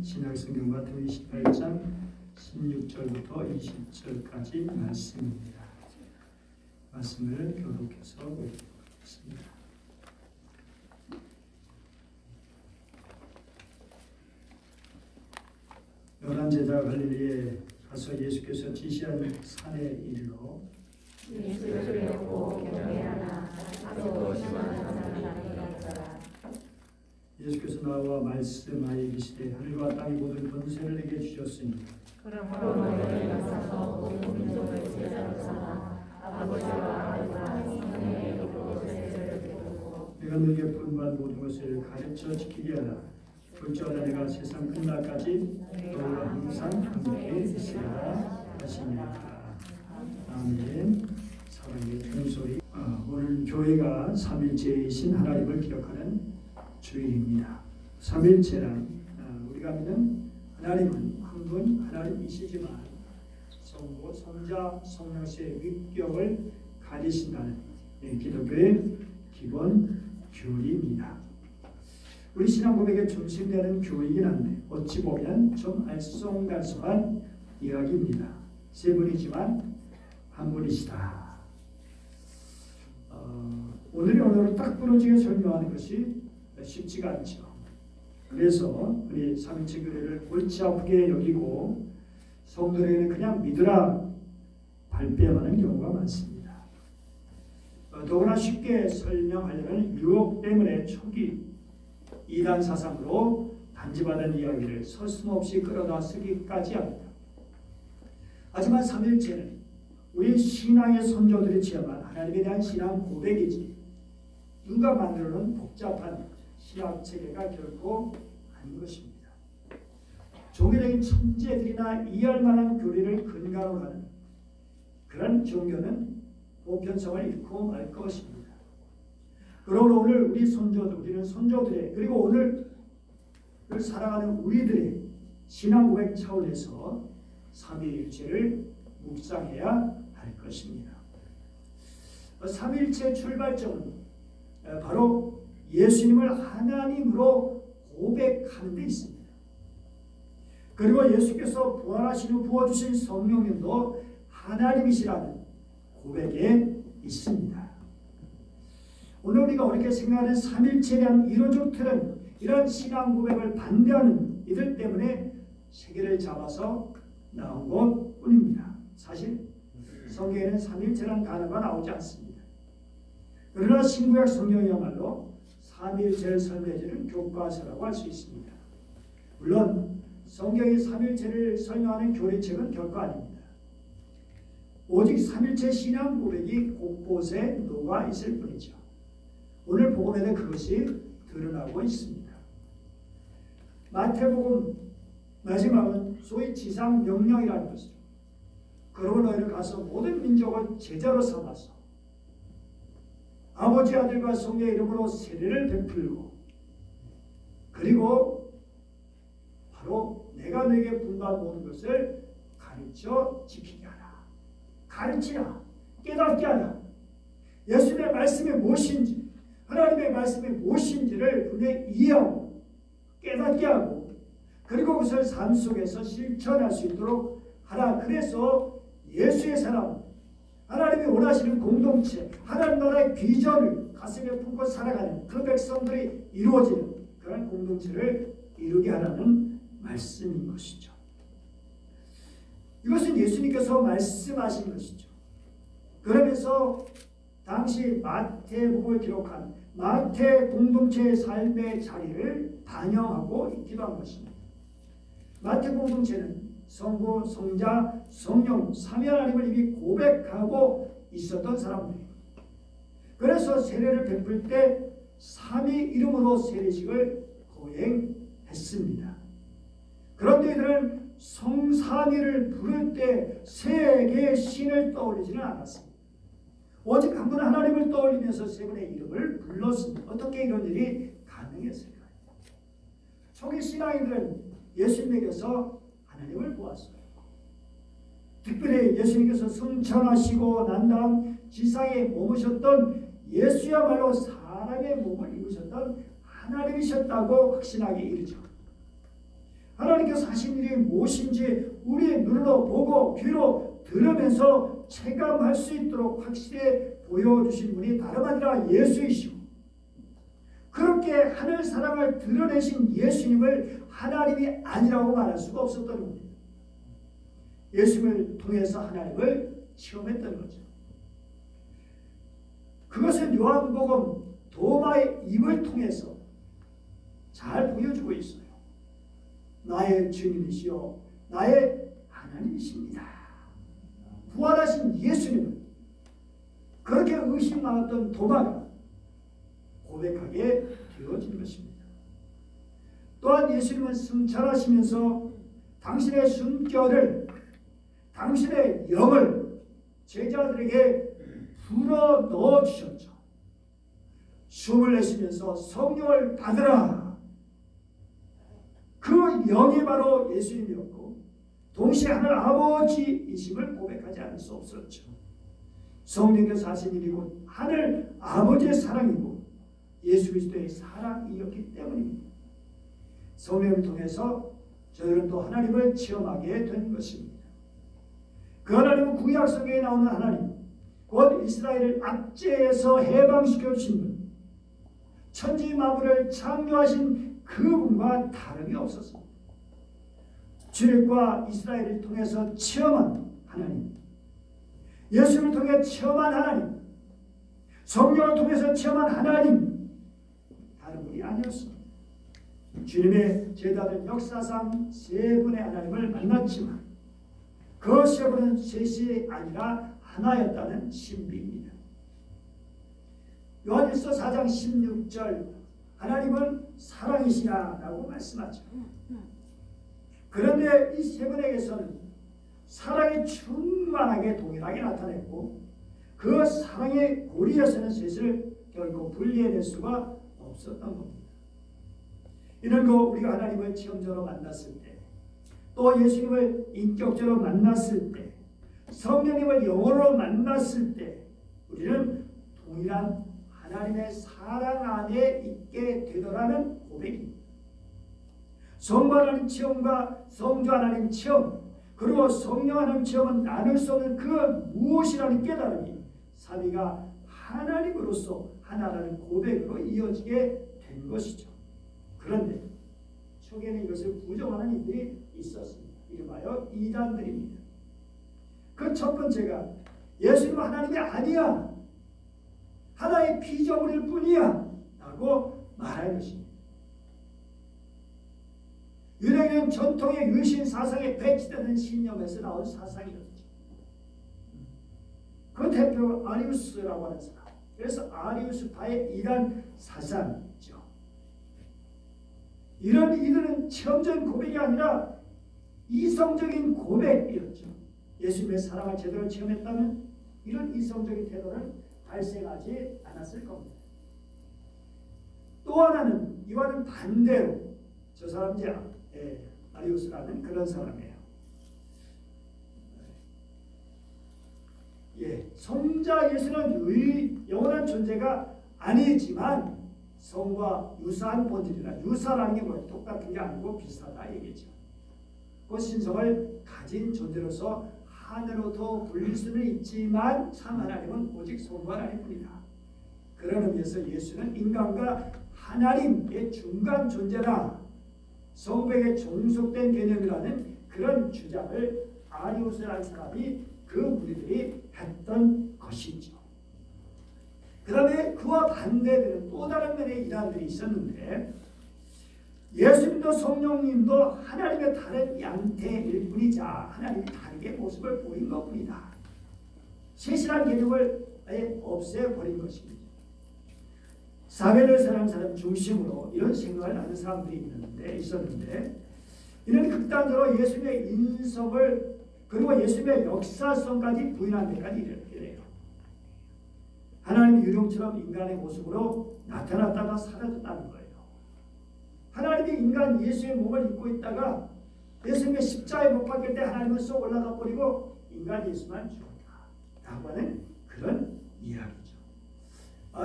신약성경 마태복음 28장 16절부터 20절까지 말씀입니다. 말씀을 교독해서 보겠습니다. 열한 제자 갈릴리에 가서 예수께서 지시한 산에 이르러 예수를 배우고 경배하나 사도 심한 사람이 아니었더라. 예수께서 나와 말씀하여 이르시되 하늘과 땅의 모든 권세를 내게 주셨으니 그러므로 너희를 가서 모든 민족을 제자로 삼아 아버지와 아들과 성령의 이름으로 세례를 베푸고 내가 너희에게 분부한 모든 것을 가르쳐 지키게 하라. 볼지어다 내가 세상 끝날까지 너희와 항상 함께 있으리라 하시니라. 아멘. 사랑의 큰소리. 오늘 교회가 삼일체이신 하나님을 기억하는 주일입니다. 삼일체란 우리가 믿는 하나님은 한 분 하나님이시지만 성부, 성자, 성령의 위격을 가지신다는 기독교의 기본 교리입니다. 우리 신앙 고백의 중심되는 교리이긴 한데 어찌 보면 좀 알쏭달쏭한 이야기입니다. 세 분이지만 한 분이시다. 오늘의 언어로 딱 부러지게 설명하는 것이 쉽지가 않죠. 그래서 우리 삼일체 교회를 골치 아프게 여기고 성도들에게는 그냥 믿으라 발뺌하는 경우가 많습니다. 더구나 쉽게 설명하려는 유혹 때문에 초기 이단 사상으로 단지받은 이야기를 서슴없이 끌어다 쓰기까지 합니다. 하지만 삼일체는 우리 신앙의 선조들이 체험한 하나님에 대한 신앙 고백이지 누가 만들어놓은 복잡한 신학 체계가 결코 아닌 것입니다. 종교적인 천재들이나 이해할 만한 교리를 근간으로 하는 그런 종교는 보편성을 잃고 말 것입니다. 그러므로 오늘 우리는 선조들의 그리고 오늘을 살아가는 우리들의 신앙 고백 차원에서 삼위일체를 묵상해야 할 것입니다. 삼위일체 출발점은 바로 예수님을 하나님으로 고백하는 데 있습니다. 그리고 예수께서 부활하신 후 부어주신 성령님도 하나님이시라는 고백에 있습니다. 오늘 우리가 어렵게 생각하는 삼일체에 대한 이론적 틀은 이런 신앙 고백을 반대하는 이들 때문에 세계를 잡아서 나온 것뿐입니다. 사실 성경에는 삼일체라는 단어가 나오지 않습니다. 그러나 신구약 성경이야말로 삼일체를 설명해주는 교과서라고 할 수 있습니다. 물론 성경이 삼일체를 설명하는 교리책은 결코 아닙니다. 오직 삼일체 신앙 고백이 곳곳에 녹아 있을 뿐이죠. 오늘 복음에는 그것이 드러나고 있습니다. 마태복음 마지막은 소위 지상 명령이라는 것이죠. 그러고 너희를 가서 모든 민족을 제자로 삼아서 아버지 아들과 성령의 이름으로 세례를 베풀고 그리고 바로 내가 너에게 분부한 모든 것을 가르쳐 지키게 하라. 가르치라. 깨닫게 하라. 예수님의 말씀이 무엇인지 하나님의 말씀이 무엇인지를 분명히 이해하고 깨닫게 하고 그리고 그것을 삶 속에서 실천할 수 있도록 하라. 그래서 예수의 사람 하나님이 원하시는 공동체 하나님 나라의 비전을 가슴에 품고 살아가는 그 백성들이 이루어지는 그런 공동체를 이루게 하라는 말씀인 것이죠. 이것은 예수님께서 말씀하신 것이죠. 그러면서 당시 마태복음을 기록한 마태 공동체의 삶의 자리를 반영하고 있기도 한 것입니다. 마태 공동체는 성부, 성자, 성령, 삼위 하나님을 이미 고백하고 있었던 사람들입니다. 그래서 세례를 베풀 때 삼위 이름으로 세례식을 거행했습니다. 그런데 이들은 성삼위를 부를 때 세 개의 신을 떠올리지는 않았습니다. 오직 한 분 하나님을 떠올리면서 세 분의 이름을 불렀습니다. 어떻게 이런 일이 가능했을까요? 초기 신앙인들은 예수님에게서 하나님을 보았어요. 특별히 예수님께서 승천하시고 난 다음 지상에 머무셨던 예수야말로 사람의 몸을 입으셨던 하나님이셨다고 확신하기 이르죠. 하나님께서 성령께서 하신 일이 무엇인지 우리 눈으로 보고 귀로 들으면서 체감할 수 있도록 확실히 보여주신 분이 다름 아니라 예수이시오. 그렇게 하늘 사랑을 드러내신 예수님을 하나님이 아니라고 말할 수가 없었던 겁니다. 예수님을 통해서 하나님을 체험했던 거죠. 그것은 요한복음 도마의 입을 통해서 잘 보여주고 있어요. 나의 주님이시여 나의 하나님이십니다. 부활하신 예수님을 그렇게 의심 많았던 도마가 고백하게 되어진 것입니다. 또한 예수님은 승천하시면서 당신의 숨결을 당신의 영을 제자들에게 불어 넣어 주셨죠. 숨을 내쉬면서 성령을 받으라. 그 영이 바로 예수님이었고 동시에 하늘 아버지이심을 고백하지 않을 수 없었죠. 성령께서 하신 일이고 하늘 아버지의 사랑이고 예수 그리스도의 사랑이었기 때문입니다. 성령을 통해서 저희는 또 하나님을 체험하게 된 것입니다. 그 하나님은 구약 성경에 나오는 하나님, 곧 이스라엘을 압제에서 해방시켜 주신 분, 천지 만물을 창조하신 그분과 다름이 없었습니다. 주님과 이스라엘을 통해서 체험한 하나님, 예수를 통해 체험한 하나님, 성령을 통해서 체험한 하나님, 다른 분이 아니었습니다. 주님의 제자들 역사상 세 분의 하나님을 만났지만 그 세 분은 셋이 아니라 하나였다는 신비입니다. 요한일서 4장 16절 하나님은 사랑이시라라고 말씀하죠. 그런데 이 세 분에게서는 사랑이 충만하게 동일하게 나타냈고 그 사랑의 고리에서는 셋을 결코 분리해낼 수가 없었던 겁니다. 이런 거 우리가 하나님을 체험적으로 만났을 때, 또 예수님을 인격적으로 만났을 때, 성령님을 영으로 만났을 때 우리는 동일한 하나님의 사랑 안에 있게 되더라는 고백입니다. 성부 하나님 체험과 성주 하나님 체험 그리고 성령 하나님 체험은 나눌 수 없는 그 무엇이라는 깨달음이 삼위가 하나님으로서 하나라는 고백으로 이어지게 된 것이죠. 그런데 초기에는 이것을 부정하는 이들이 있었습니다. 이름하여 이단들입니다. 그 첫 번째가 예수님은 하나님이 아니야, 하나의 피조물일 뿐이야 라고 말하는 것입니다. 유대교는 전통의 유신 사상에 배치되는 신념에서 나온 사상이었죠. 그 대표 아리우스라고 하는 사람, 그래서 아리우스파의 이단 사상이죠. 이런 이들은 체험적인 고백이 아니라 이성적인 고백이었죠. 예수님의 사랑을 제대로 체험했다면 이런 이성적인 태도는 발생하지 않았을 겁니다. 또 하나는 이와는 반대로 저 사람이 아리우스라는 그런 사람이에요. 성자 예수는 영원한 존재가 아니지만 성과 유사한 본질이라, 유사라는 게 뭐 똑같은 게 아니고 비슷하다 얘기죠. 그 신성을 가진 존재로서 하늘로도 불릴 수는 있지만 참 하나님은 오직 성부 하나님뿐이다. 그런 의미에서 예수는 인간과 하나님의 중간 존재다, 성부에게 종속된 개념이라는 그런 주장을 아리우스라는 사람이 그 무리들이 했던 것이죠. 그 다음에 그와 반대되는 또 다른 면의 이단들이 있었는데 예수님도 성령님도 하나님의 다른 양태일 뿐이자 하나님이 다르게 모습을 보인 것뿐이다. 셋이라는 개념을 아예 없애버린 것입니다. 사회를 사랑하는 사람 중심으로 이런 생각을 하는 사람들이 있었는데 이는 극단적으로 예수님의 인성을 그리고 예수님의 역사성까지 부인한 데까지 이래요. 하나님이 유령처럼 인간의 모습으로 나타났다가 사라졌다는 거예요. 하나님이 인간 예수의 몸을 입고 있다가 예수님의 십자가에 못 박힐 때 하나님은 쏙 올라가 버리고 인간 예수만 죽었다라고 하는 그런 이야기죠.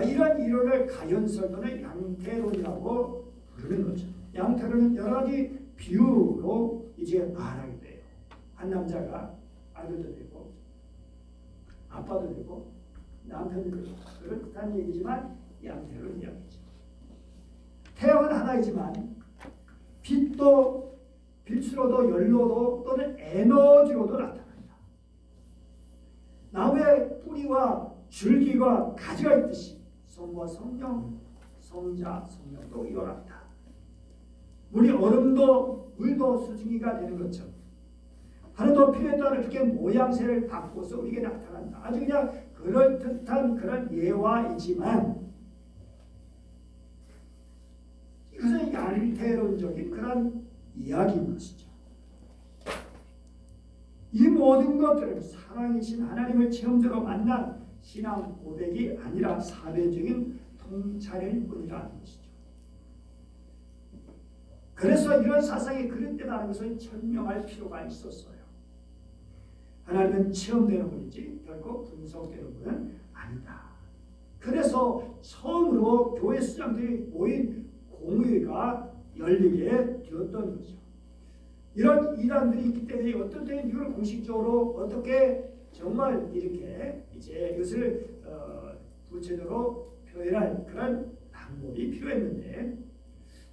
이런 이론을 가연설 또는 양태론이라고 부르는 거죠. 양태론은 여러 가지 비유로 이제 말하게 돼요. 한 남자가 아들도 되고 아빠도 되고 남편도 되고 그렇다는 얘기지만 양태로 이야기죠. 태양은 하나이지만 빛도 빛으로도 연료도 또는 에너지로도 나타납니다. 나무의 뿌리와 줄기와 가지가 있듯이 성부와 성령, 성자, 성령도 일어납니다. 물이 얼음도 물도 수증기가 되는 것처럼 하늘도 필요에 따라 그렇게 모양새를 바꿔서 우리에게 나타난다. 아주 그냥 그럴듯한 그런 예화이지만 이것은 양태론적인 그런 이야기인 것이죠. 이 모든 것들은 살아계신 하나님을 체험적으로 만난 신앙 고백이 아니라 사회적인 통찰일 뿐이라는 것이죠. 그래서 이런 사상이 그릇되다는 것을 설명할 필요가 있었어요. 하나님은 체험되는 분이지 결코 분석되는 분은 아니다. 그래서 처음으로 교회 수장들이 모인 공회가 열리게 되었던 거죠. 이런 이단들이 있기 때문에 어떤 때는 이걸 공식적으로 어떻게 정말 이렇게 이제 이것을 구체적으로 표현할 그런 방법이 필요했는데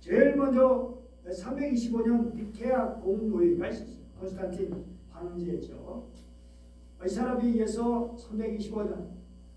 제일 먼저 325년 니케아 공의회가 있었어요. 콘스탄틴 황제죠. 이 사람에 의해서 325년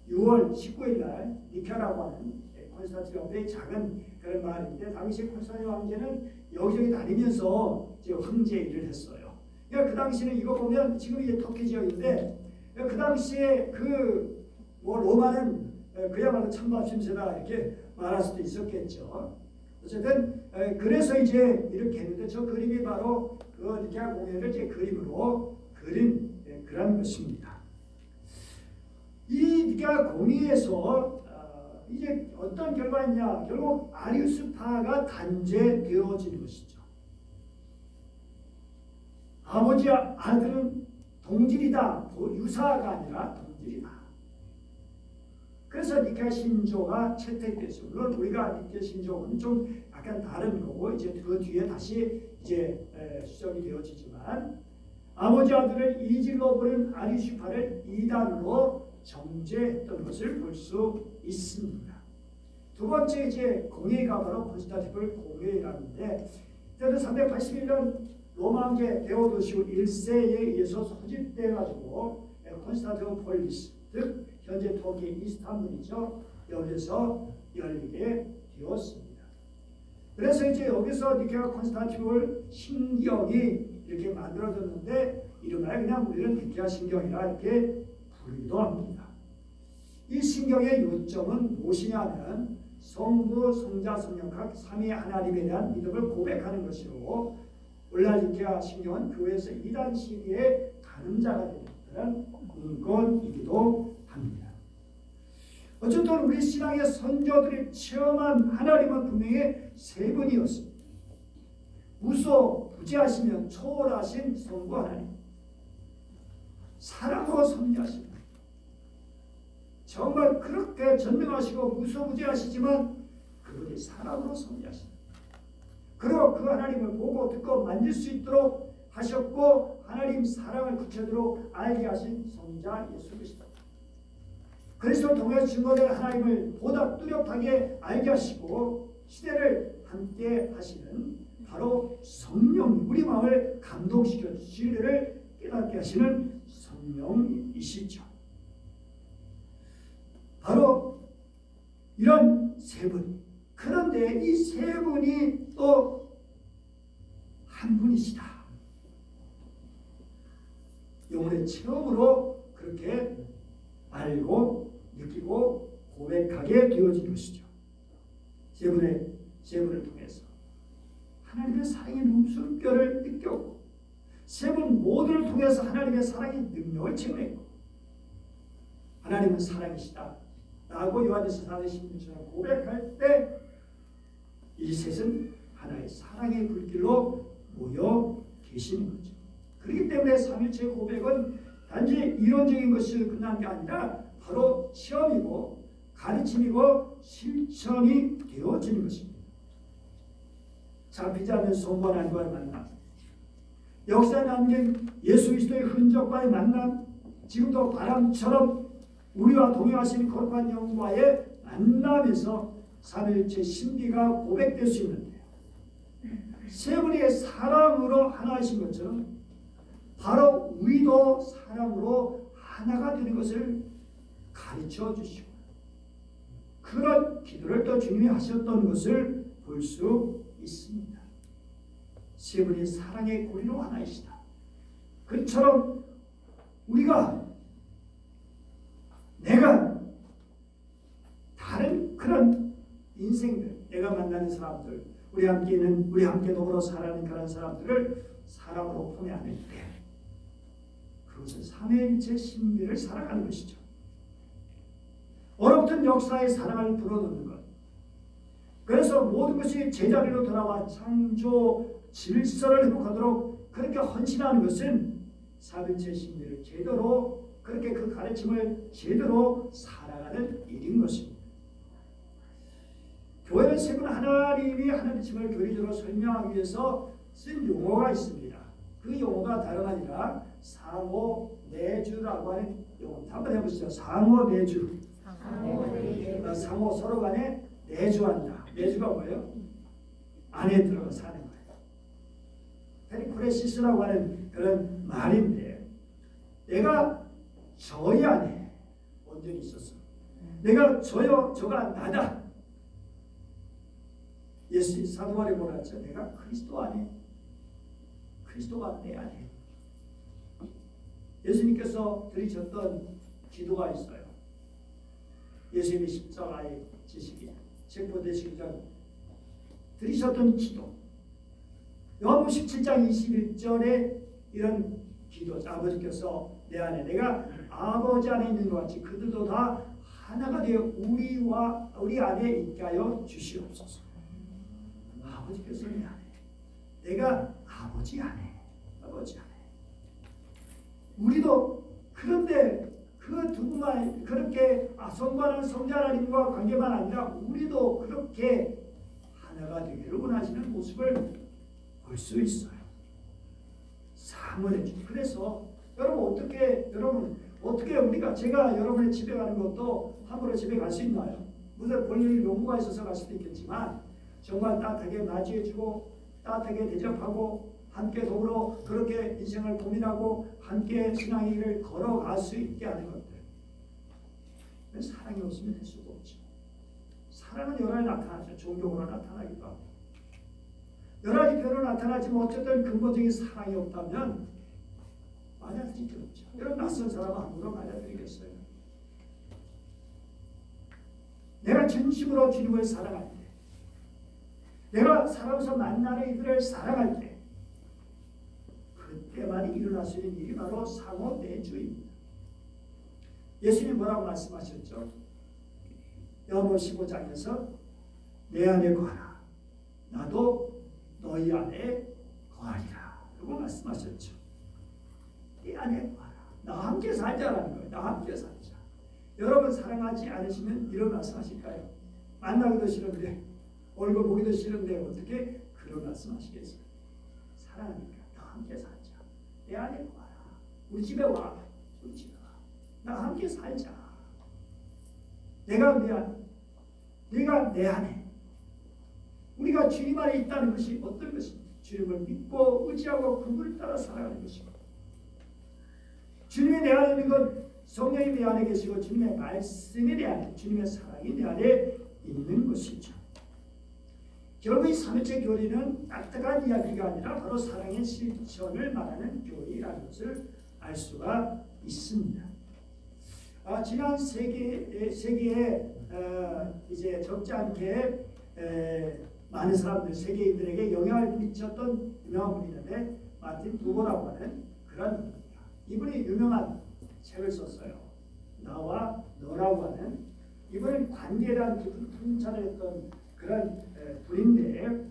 6월 19일 날 니케아라고 하는 콘스탄티노플의 작은 그런 마을인데 당시 콘스탄틴 황제는 여기저기 다니면서 이제 황제 일을 했어요. 그러니까 그 당시는 이거 보면 지금 이제 터키 지역인데 그 당시에 그 뭐 로마는 그야말로 천밥심세다 이렇게 말할 수도 있었겠죠. 어쨌든 그래서 이제 이렇게 했는데 저 그림이 바로 그 니케아 공회를 이제 그림으로 그린 그런 것입니다. 이 니케아 공회에서 이제 어떤 결과였냐? 결국 아리우스파가 단죄되어진 것이죠. 아버지와 아들은 동질이다. 유사가 아니라 동질이다. 그래서 니케아 신조가 채택됐어요. 물론 우리가 니케아 신조는 좀 약간 다른 거고 이제 그 뒤에 다시 이제 수정이 되어지지만 아버지 아들을 이질로 부른 아리우스파를 이단으로 정죄했던 것을 볼 수 있습니다. 두 번째 이제 공회가 바로 콘스탄티노플 공회라는데 때는 381년 로마 황제 데오도시우 1세에 의해서 소집돼 가지고 콘스탄티노폴리스 즉 현재 터키 이스탄불이죠. 여기서 열리게 되었습니다. 그래서 이제 여기서 니케아 콘스탄티노플 신경이 이렇게 만들어졌는데 이름하여 그냥 우리는 니케아 신경이라 이렇게 부르기도 합니다. 이 신경의 요점은 무엇이냐면 성부, 성자, 성령 각 삼위 하나님에 대한 믿음을 고백하는 것이로 오늘날 니케아 신경은 교회에서 이단 시기의 가늠자가 되는 그런 문건이기도 합니다. 어쨌든 우리 신앙의 선조들이 체험한 하나님은 분명히 세 분이었습니다. 우소 부재하시면 초월하신 성부 하나님, 사랑으로 섭리하시는 정말 그렇게 전능하시고 무소부재하시지만 그분이 사랑으로 섭리하시는 그리고 그 하나님을 보고 듣고 만질 수 있도록 하셨고 하나님 사랑을 구체적으로 알게 하신 성자 예수 그리스도 그리스도 통해 증거된 하나님을 보다 뚜렷하게 알게 하시고 시대를 함께 하시는 바로 성령 우리 마음을 감동시켜 진리를 깨닫게 하시는 성령이시죠. 바로 이런 세 분. 그런데 이 세 분이 또 한 분이시다. 영혼의 체험으로 그렇게 알고 느끼고 고백하게 되어진 것이죠. 세 분을 통해서 하나님의 사랑의 물결을 느꼈고 세 분 모두를 통해서 하나님의 사랑의 능력을 체험했고 하나님은 사랑이시다 라고 요한일서 4장 16절에 고백할 때 이 셋은 하나의 사랑의 불길로 모여 계시는 거죠. 그렇기 때문에 삼일체 고백은 단지 이론적인 것이 끝난 게 아니라 바로 체험이고 가르침이고 실천이 되어지는 것입니다. 잡히지 않는 성부 하나님과의 만남, 역사에 남긴 예수 그리스도의 흔적과의 만남, 지금도 바람처럼 우리와 동행하시는 거룩한 영과의 만남에서 삼위일체 신비가 고백될 수 있는데요. 세 분의 사랑으로 하나이신 것처럼 바로 우리도 사랑으로 하나가 되는 것을 가르쳐 주시고 그런 기도를 또 주님이 하셨던 것을 볼 수 있습니다. 세 분이 사랑의 고리로 하나이시다. 그처럼 우리가 내가 다른 그런 인생들, 내가 만나는 사람들, 우리 함께 더불어 살아가는 그런 사람들을 사랑으로 포함하는 때 그것은 삼위일체 신비를 살아가는 것이죠. 얼어붙은 역사의 사랑을 불어넣는 것. 그래서 모든 것이 제자리로 돌아와 창조 질서를 회복하도록 그렇게 헌신하는 것은 삼위일체 신비를 제대로 그렇게 그 가르침을 제대로 살아가는 일인 것입니다. 교회는 세분 하나님이 하나님을 교리적으로 설명하기 위해서 쓴 용어가 있습니다. 그 용어가 다름 아니라 상호내주라고 하는 용어. 한번 해보시죠. 상호내주. 상호 서로 간에 내주한다. 내주가 뭐예요? 안에 들어가 사는 거예요. 페리쿠레시스라고 하는 그런 말인데 내가 저희 안에 온전히 있었어. 내가 저요, 저가 나다. 예수 사도바리 보았죠. 내가 그리스도 안에, 그리스도가 내 안에. 예수님께서 들으셨던 기도가 있어요. 예수님이 십자가에 지시기, 체포되시기 전 들으셨던 기도. 요한복음 17장 21절에 이런 기도. 아버지께서 내 안에, 내가 아버지 안에 있는 것 같이 그들도 다 하나가 되어 우리 안에 있게 하여 주시옵소서. 아버지께서 내 안에, 내가 아버지 안에, 아버지 안에. 우리도 그런데 그 누구만 그렇게 성부하는 성자 하나님과 관계만 아니라 우리도 그렇게 하나가 되기를 원하시는 모습을 볼 수 있어요. 사모해 주. 그래서 여러분 어떻게 우리가 제가 여러분의 집에 가는 것도 함부로 집에 갈 수 있나요? 무슨 본인 용무가 있어서 갈 수도 있겠지만 정말 따뜻하게 맞이해주고 따뜻하게 대접하고 함께 더불어 그렇게 인생을 고민하고 함께 신앙의 길을 걸어갈 수 있게 하는 것들. 사랑이 없으면 될 수가 없죠. 사랑은 여러 가지 나타나죠. 종교로 나타나기도 하고 여러 가지 표현으로 나타나지만 어쨌든 근본적인 사랑이 없다면 맞아들일 수 없죠. 여러분 낯선 사람은 함부로 맞아들이겠어요? 내가 진심으로 주님을 사랑할 때, 내가 살아서 만나는 이들을 사랑할 때, 그때만 일어날 수 있는 일이 바로 상호내주입니다. 예수님이 뭐라고 말씀하셨죠? 요한복음 15장에서 내 안에 거하라, 나도 너희 안에 거하리라 라고 말씀하셨죠. 내 안에 거하라. 나와 함께 살자라는 거예요. 나와 함께 살자. 여러분 사랑하지 않으시면 이런 말씀하실까요? 만나기도 싫은데 얼굴 보기도 싫은데 어떻게 그런 말씀하시겠어요? 사랑하니까 나와 함께 살자. 내 안에 거하라. 우리 집에 와. 우리 집에 와. 나와 함께 살자. 내가 내 안에. 우리가 주님 안에 있다는 것이 어떤 것입니까? 주님을 믿고 의지하고 그분을 따라 살아가는 것입니다. 주님이 내 안에 있는 것, 성령이 내 안에 계시고 주님의 말씀이 내 안에, 주님의 사랑이 내 안에 있는 것이죠. 결국 이 삼위일체 교리는 딱딱한 이야기가 아니라 바로 사랑의 실천을 말하는 교리라는 것을 알 수가 있습니다. 지난 세기에 이제 적지 않게 많은 사람들, 세계인들에게 영향을 미쳤던 유명한 분이 있는데 마틴 부버라고 하는 그런 분입니다. 이분이 유명한 책을 썼어요. 나와 너라고 하는. 이분은 관계에 대한 통찰을 했던 그런 분인데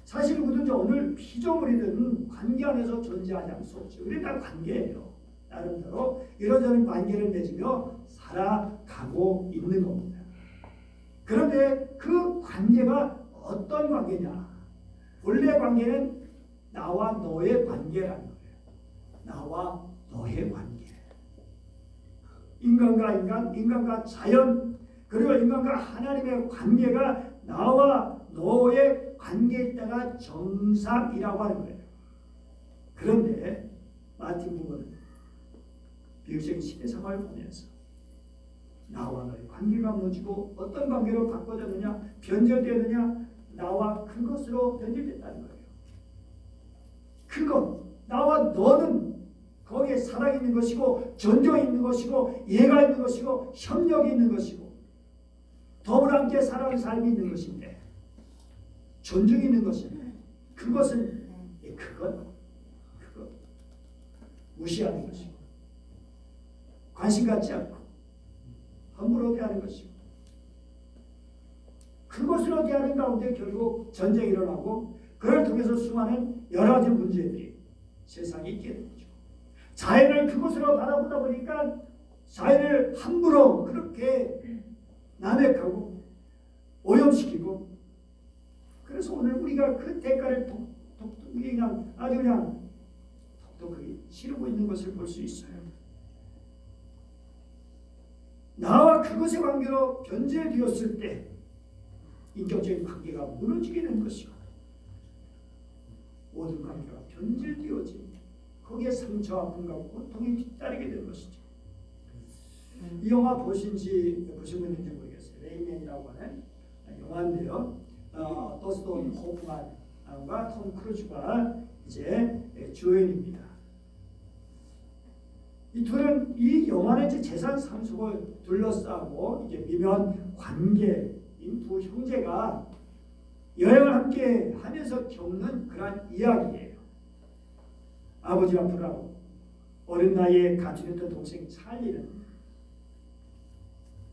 사실 우리는 오늘 피조물이든 관계 안에서 존재하지 않을 수 없죠. 우리는 다 관계예요. 나름대로 이런저런 관계를 맺으며 살아가고 있는 겁니다. 그런데 그 관계가 어떤 관계냐? 본래 관계는 나와 너의 관계라는 거예요. 나와 너의 관계. 인간과 인간, 인간과 자연, 그리고 인간과 하나님의 관계가 나와 너의 관계일 때가 정상이라고 하는 거예요. 그런데 마틴 부부는 비극적인 시대 상황을 보면서 나와 너의 관계가 무너지고 어떤 관계로 바꿔졌느냐, 변절되느냐, 나와 그것으로 변질됐다는 거예요. 그것, 나와 너는 거기에 사랑이 있는 것이고 존경이 있는 것이고 이해가 있는 것이고 협력이 있는 것이고 더불어 함께 살아가는 삶이 있는 것인데 존중이 있는 것인데 그것은 그것 무시하는 것이고 관심 갖지 않고 함부로 대하는 것이고 그것으로 대하는 가운데 결국 전쟁이 일어나고 그걸 통해서 수많은 여러 가지 문제들이 세상에 있게 되는 거죠. 자연을 그것으로 바라보다 보니까 자연을 함부로 그렇게 남획하고 오염시키고 그래서 오늘 우리가 그 대가를 그냥 아주 그냥 독특하게 치르고 있는 것을 볼 수 있어요. 나와 그것의 관계로 변질되었을 때 인격적인 관계가 무너지게 되는 것이고 모든 관계가 변질되어진 거기에 상처와 아픔과 고통이 뒤따르게 되는 것이죠. 이 영화 보신 분 있는지 모르겠어요. 레이맨이라고 하는 영화인데요. 더스틴 호프만과 톰 크루즈가 이제 주연입니다. 이 둘은 이 영화는 이제 재산 상속을 둘러싸고 이제 미묘한 관계인 두 형제가 여행을 함께 하면서 겪는 그러한 이야기예요. 아버지가 불하고 어린 나이에 가출했던 동생 찰리는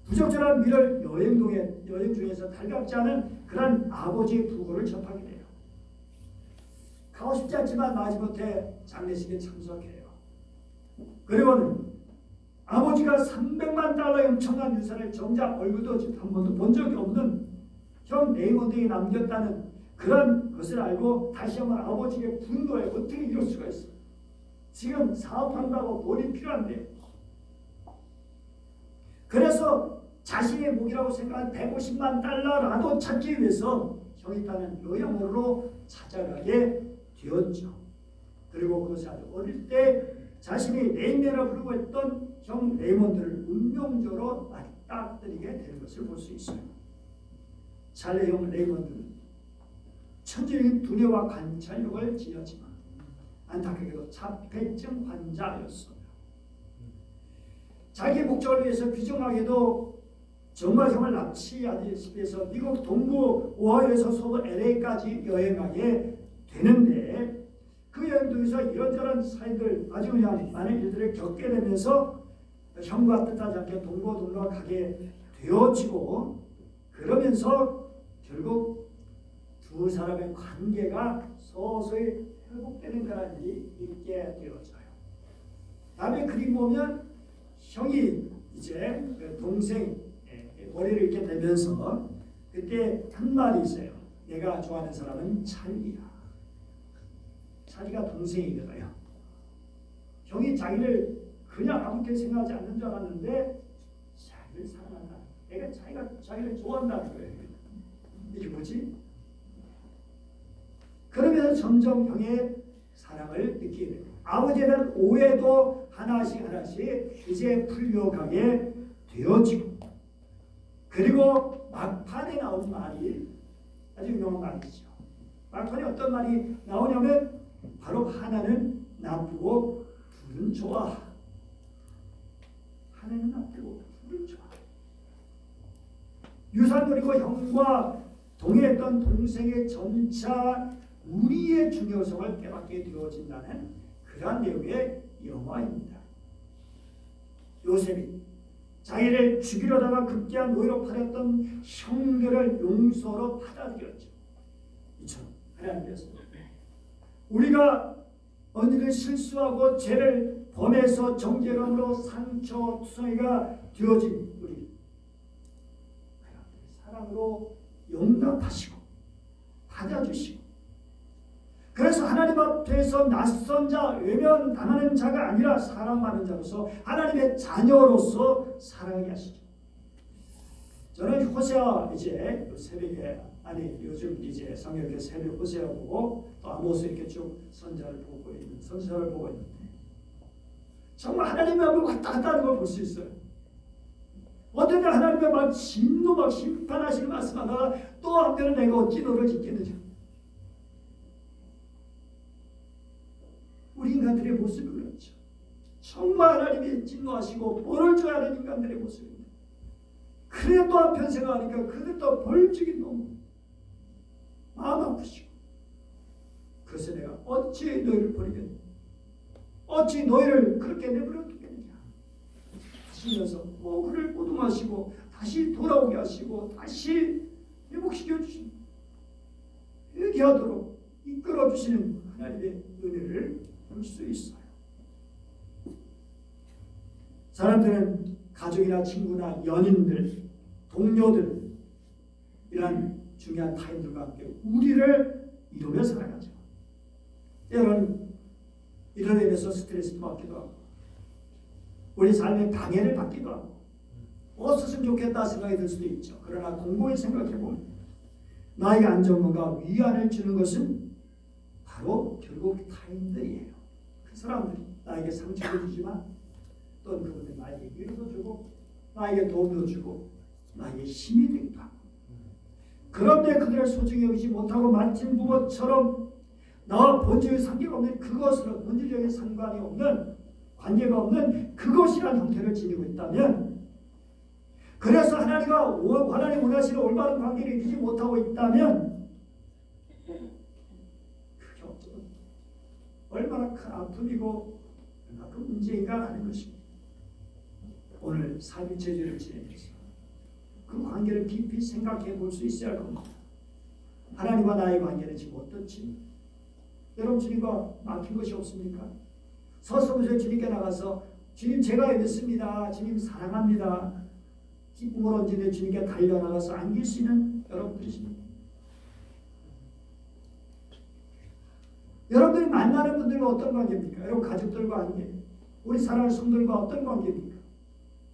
부적절한 미를 여행 중에서 달갑지 않은 그런 아버지의 부고를 접하게 돼요. 가고 싶지 않지만 마지못해 장례식에 참석해요. 그리고는 아버지가 300만 달러의 엄청난 유산을 정작 얼굴도 한 번도 본 적이 없는 형 레이먼드에게 남겼다는 그런 것을 알고 다시 한번 아버지의 분노에 어떻게 이럴 수가 있어. 지금 사업한다고 돈이 필요한데 그래서 자신의 목이라고 생각한 150만 달러라도 찾기 위해서 형이 있다는 요양원으로 찾아가게 되었죠. 그리고 그것을 아주 어릴 때 자신이 레이맨이라고 부르고 했던 형 레이먼드를 운명적으로 맞닥뜨리게 되는 것을 볼 수 있어요. 찰리 형 레이먼드는 천재적인 두뇌와 관찰력을 지녔지만 안타깝게도 자폐증 환자였어요. 자기 목적을 위해서 비정하게도 정말 형을 납치하다시피 해서 미국 동부 오하이오에서 서부 LA까지 여행하게 되는데 그 여행 중에서 이런저런 사이들 아주 그냥 많은 일들을 겪게 되면서 형과 뜻하지 않게 동고동락을 가게 되어지고 그러면서 결국 두 사람의 관계가 서서히 회복되는 그런 일이 있게 되어져요. 다음에 그림 보면 형이 이제 그 동생 머리를 이렇게 대면서 그때 한 말이 있어요. 내가 좋아하는 사람은 찰리야. 찰리가 동생이거든요. 형이 자기를 그냥 아무렇게 생각하지 않는 줄 알았는데 자기를 사랑한다. 내가 자기를 좋아한다는 거예요. 이게 뭐지? 그러면서 점점 형의 사랑을 느끼게 됩니다. 아버지에 대한 오해도 하나씩 이제 풀려가게 되어지고 그리고 막판에 나온 말이 아주 유명한 말이죠. 막판에 어떤 말이 나오냐면 바로 하나는 나쁘고 둘은 좋아. 하나는 나쁘고 둘은 좋아. 유산 노리고 형과 동행했던 동생의 점차 우리의 중요성을 깨닫게 되어진다는 그러한 내용의 영화입니다. 요셉이 자기를 죽이려다가 급기야 노예로 팔았던 형들을 용서로 받아들였죠. 이처럼 하나님께서 우리가 언니를 실수하고 죄를 범해서 정죄감으로 상처투성이가 되어진 우리 사랑으로 용납하시고 받아주시고 그래서 하나님 앞에서 낯선 자, 외면당하는 자가 아니라 사랑받는 자로서 하나님의 자녀로서 살아가게 하시죠. 저는 호세아 이제 새벽에 요즘 이제 성경에 새벽 호세아 보고 또 아모스 이렇게 쭉 선자를 보고 있는데 정말 하나님의 앞에 왔다 갔다 하는 걸 볼 수 있어요. 어떤 때 하나님의 막 진노 막 심판하시는 말씀하다가 또 한편은 내가 어찌 너를 지키느냐. 우리 인간들의 모습이 그렇죠. 정말 하나님이 진노하시고 벌을 줘야 하는 인간들의 모습입니다. 그래도 한편 생각하니까 그들도 벌주기 너무 마음 아프시고 그래서 내가 어찌 너희를 버리겠느냐. 어찌 너희를 그렇게 내버려두겠느냐 하시면서 그를 보듬하시고 다시 돌아오게 하시고 다시 회복시켜 주시고 회개 하도록 이끌어 주시는 하나님의 은혜를 볼 수 있어요. 사람들은 가족이나 친구나 연인들, 동료들 이런 중요한 타인들과 함께 우리를 이루며 살아가죠. 때로는 이런 의미에서 스트레스도 받기도 하고 우리 삶에 방해를 받기도 하고 없었으면 좋겠다 생각이 들 수도 있죠. 그러나 공고히 생각해보면 나에게 안정감과 위안을 주는 것은 바로 결국 타인들이에요. 그 사람들이 나에게 상처를 주지만 또 그분들 나에게 위로도 주고 나에게 도움도 주고 나에게 힘이 되기도 하고 그런데 그들을 소중히 여기지 못하고 마침 부모처럼 나와 본질의 관계가 없는 그것으로 본질적인 상관이 없는 관계가 없는 그것이란 형태를 지니고 있다면 그래서 하나님 원하시는 올바른 관계를 이루지 못하고 있다면 그게 어쩌면 얼마나 큰 아픔이고 얼마나 큰 문제인가 하는 것입니다. 오늘 3일체주를 지내면서 그 관계를 깊이 생각해 볼 수 있어야 할 겁니다. 하나님과 나의 관계는 지금 어떻지? 여러분 주님과 막힌 것이 없습니까? 서서부터 주님께 나가서 주님 제가 믿습니다. 주님 사랑합니다. 기쁨을 얹으며 주님께 달려나가서 안길 수 있는 여러분들이십니다. 여러분들이 만나는 분들과 어떤 관계입니까? 여러분 가족들과 관계, 우리 사랑하는 성도들과 어떤 관계입니까?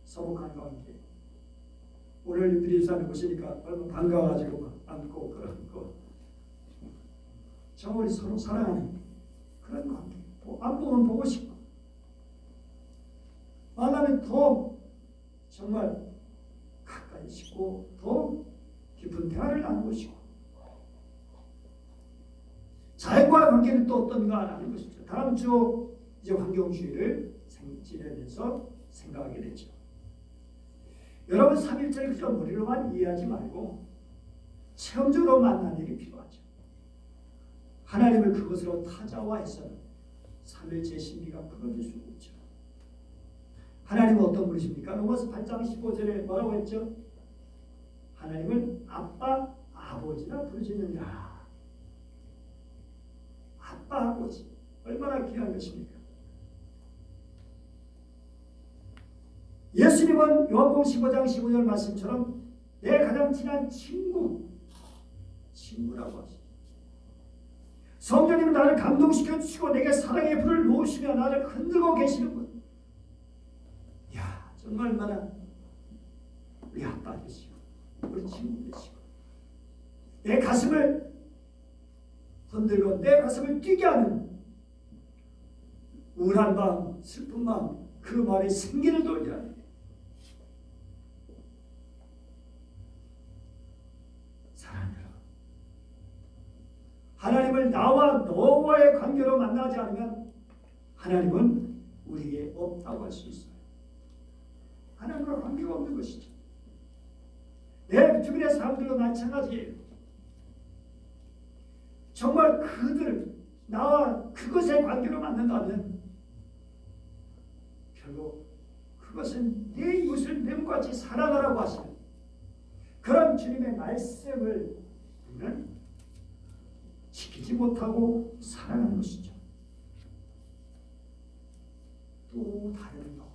서복한 관계. 오늘 이들이사는 보시니까 얼마나 반가워가지고 안고 그런 거. 정말 서로 사랑하는 그런 관계. 안 보면 보고 싶고 만나면 더 정말 가까이 있고 더 깊은 대화를 나누고 싶고 자연과의 관계는 또 어떤가라는 것이죠. 다음 주 이제 환경주의를 지내면서 생각하게 되죠. 여러분 3일절을 그저 머리로만 이해하지 말고 체험적으로 만나는 일이 필요하죠. 하나님을 그것으로 타자화해서는 3일째 신비가 끊어질 수 없죠. 하나님은 어떤 분이십니까? 로마서 8장 15절에 뭐라고 했죠? 하나님은 아빠, 아버지라 부르시느니라. 아빠, 아버지 얼마나 귀한 것입니까? 예수님은 요한복음 15장 15절 말씀처럼 내 가장 친한 친구라고 하시죠. 성령님은 나를 감동시켜 주시고 내게 사랑의 불을 놓으시며 나를 흔들고 계시는 분. 이야 정말 얼마나 우리 아빠 되시고 우리 친구 되시고 내 가슴을 흔들고 내 가슴을 뛰게 하는 우울한 마음, 슬픈 마음 그 마음에 생기를 돌게 하는 하나님을 나와 너와의 관계로 만나지 않으면 하나님은 우리에게 없다고 할 수 있어요. 하나님과 관계가 없는 것이죠. 내 주변의 사람들도 마찬가지예요. 정말 그들 나와 그것의 관계로 만난다면 결국 그것은 내 이웃을 내 몸같이 사랑하라고 하시는 그런 주님의 말씀을 우리는 지키지 못하고 살아가는 것이죠. 또 다른 너,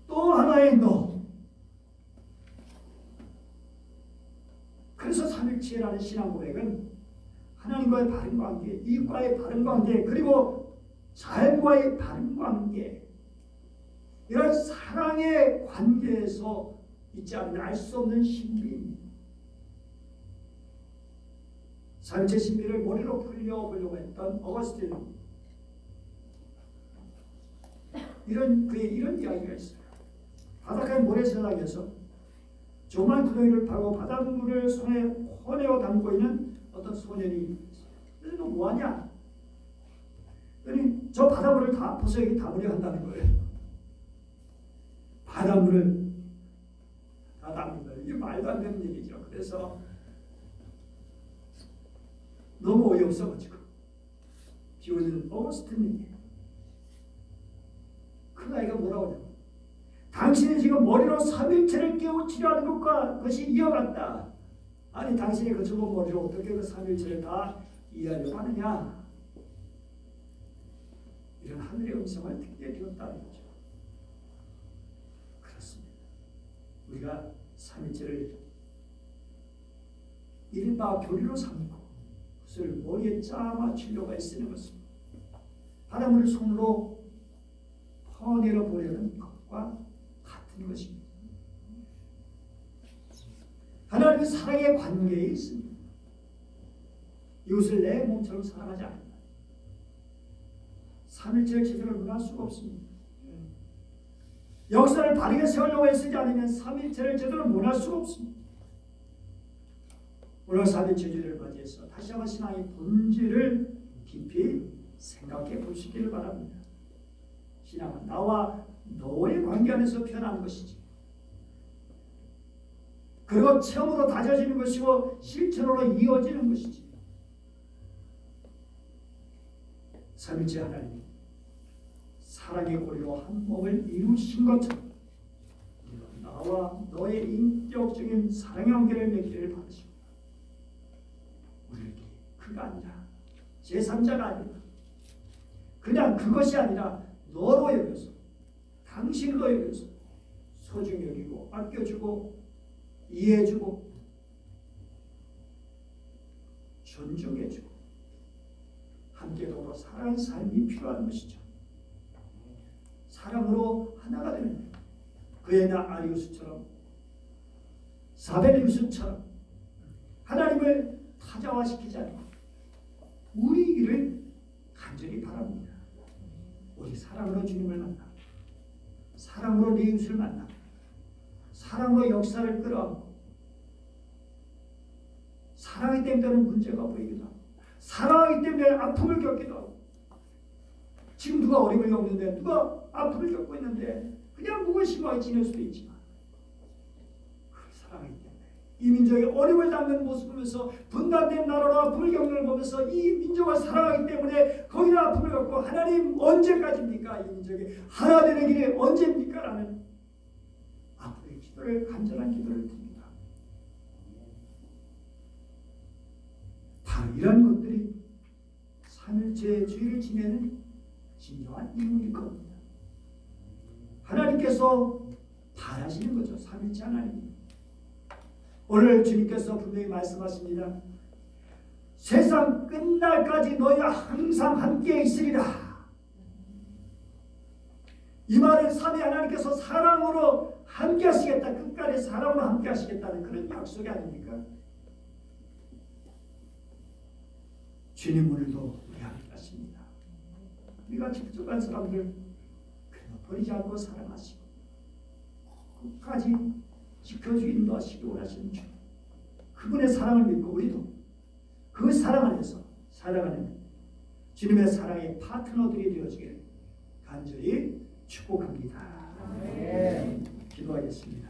또 하나의 너. 그래서 삼일체라는 신앙 고백은 하나님 하나님과의 바른 관계, 이웃과의 바른 관계, 그리고 자연과의 바른 관계, 이런 사랑의 관계에서 있지 않으면 알 수 없는 신비입니다. 삼위일체 신비를 머리로 풀려보려고 했던 어거스틴은 이런 이야기가 있어요. 바닷가의 모래사장에서 조그만 구덩이를 파고 바닷물을 손에 꺼내어 담고 있는 어떤 소년이 있어요. 그래서 너 뭐하냐? 그러니 저 바닷물을 다 벌써 여기 담으려 한다는 거예요. 바닷물을 다 담는다. 이게 말도 안 되는 얘기죠. 그래서 너무 어이없어가지고 비오는 어거스틴에게 그 아이가 뭐라고 하냐고, 당신이 지금 머리로 삼일체를 깨우치려 하는 것과 그것이 이어갔다. 아니 당신이 그 좁은 머리로 어떻게 그 삼일체를 다 이해하려고 하느냐. 이런 하늘의 음성을 듣게 되었다는 거죠. 그렇습니다. 우리가 삼일체를 이른바 교리로 삼고 그것을 머리에 짜맞추려고 애쓰는 것입니다. 바닷물을 손으로 퍼내려 보려는 것과 같은 것입니다. 하나님의 사랑의 관계에 있습니다. 이웃을 내 몸처럼 사랑하지 않는다. 삼일체를 제대로 논할 수가 없습니다. 역사를 바르게 세우려고 애쓰지 않으면 삼일체를 제대로 논할 수가 없습니다. 오늘 삼일체주의를 맞이해서 다시 한번 신앙의 본질을 깊이 생각해 보시기를 바랍니다. 신앙은 나와 너의 관계 안에서 표현하는 것이지. 그리고 체험으로 다져지는 것이고 실천으로 이어지는 것이지. 삼위일체 하나님 사랑의 고리로 한 몸을 이루신 것처럼 나와 너의 인격적인 사랑의 관계를 맺기를 바라십니다. 우리에게 그가 아니라 제3자가 아니라 그냥 그것이 아니라 너로 여겨서 당신으로 여겨서 소중히 여기고 아껴주고 이해해주고 존중해주고 함께 더불어 사랑하는 삶이 필요한 것이죠. 사랑으로 하나가 되는 그에나 아리우스처럼 사벨리우스처럼 하나님을 타자화시키지 않고 우리 길을 간절히 바랍니다. 우리 사랑으로 주님을 만나, 사랑으로 내 이웃을 만나, 사랑으로 역사를 끌어안고, 사랑하기 때문에 문제가 보이기도 하고, 사랑하기 때문에 아픔을 겪기도 하고, 지금 누가 어려움을 겪는데, 누가 아픔을 겪고 있는데 그냥 무관심하게 지낼 수도 있지만 그 사랑하기 때문에 이 민족의 어려움을 당하는 모습을 보면서 분단된 나라로 아픔을 겪는 걸 보면서 이 민족을 사랑하기 때문에 거기다 아픔을 겪고 하나님 언제까지입니까? 이 민족이 하나 되는 길이 언제입니까? 라는 아픔의 기도를 간절한 기도를 드립니다. 바로 이런 것들이 삼일체주의를 지내는 진정한 이유일 겁니다. 하나님께서 바라시는 거죠. 삼일체 하나님. 오늘 주님께서 분명히 말씀하십니다. 세상 끝날까지 너희와 항상 함께 있으리라. 이 말은 삼위 하나님께서 사랑으로 함께 하시겠다. 끝까지 사랑으로 함께 하시겠다는 그런 약속이 아닙니까? 주님 오늘도 우리 함께 하십니다. 우리가 접촉한 사람들 버리지 않고 사랑하시고 끝까지 지켜주기 인도하시기 원하시는 주, 그분의 사랑을 믿고 우리도 그 사랑 안에서 살아가는 주님의 사랑의 파트너들이 되어지기를 간절히 축복합니다. 네. 기도하겠습니다.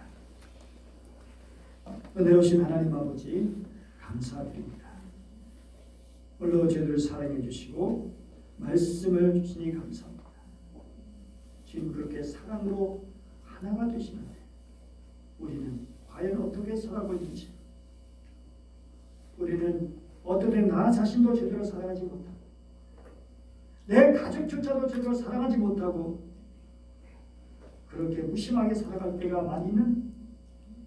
은혜 오신 하나님 아버지 감사드립니다. 오늘도 저희들을 사랑해 주시고 말씀을 주시니 감사합니다. 지금 그렇게 사랑으로 하나가 되시는데 우리는 과연 어떻게 살아가고 있는지, 우리는 어떻게 나 자신도 제대로 사랑하지 못하고 내 가족조차도 제대로 사랑하지 못하고 그렇게 무심하게 살아갈 때가 많이 있는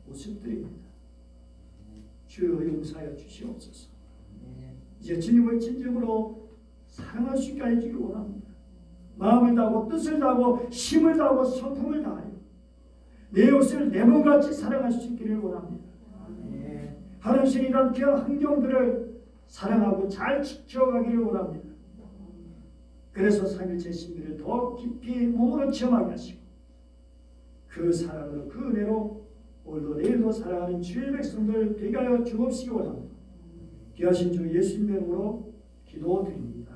모습들입니다. 주여 용서하여 주시옵소서. 이제 주님을 진정으로 사랑할 수 있게 해주길 원합니다. 마음을 다하고 뜻을 다하고 힘을 다하고 성품을 다하여 내 옷을 내 몸같이 사랑할 수 있기를 원합니다. 하나님 이런 귀한 환경들을 사랑하고 잘 지켜가기를 원합니다. 그래서 삼일체 신비를 더 깊이 몸으로 체험하게 하시고 그 사랑으로 그 은혜로 오늘도 내일도 사랑하는 주의 백성들 되게 하여 주옵시기 원합니다. 귀하신 주 예수님의 이름으로 기도드립니다.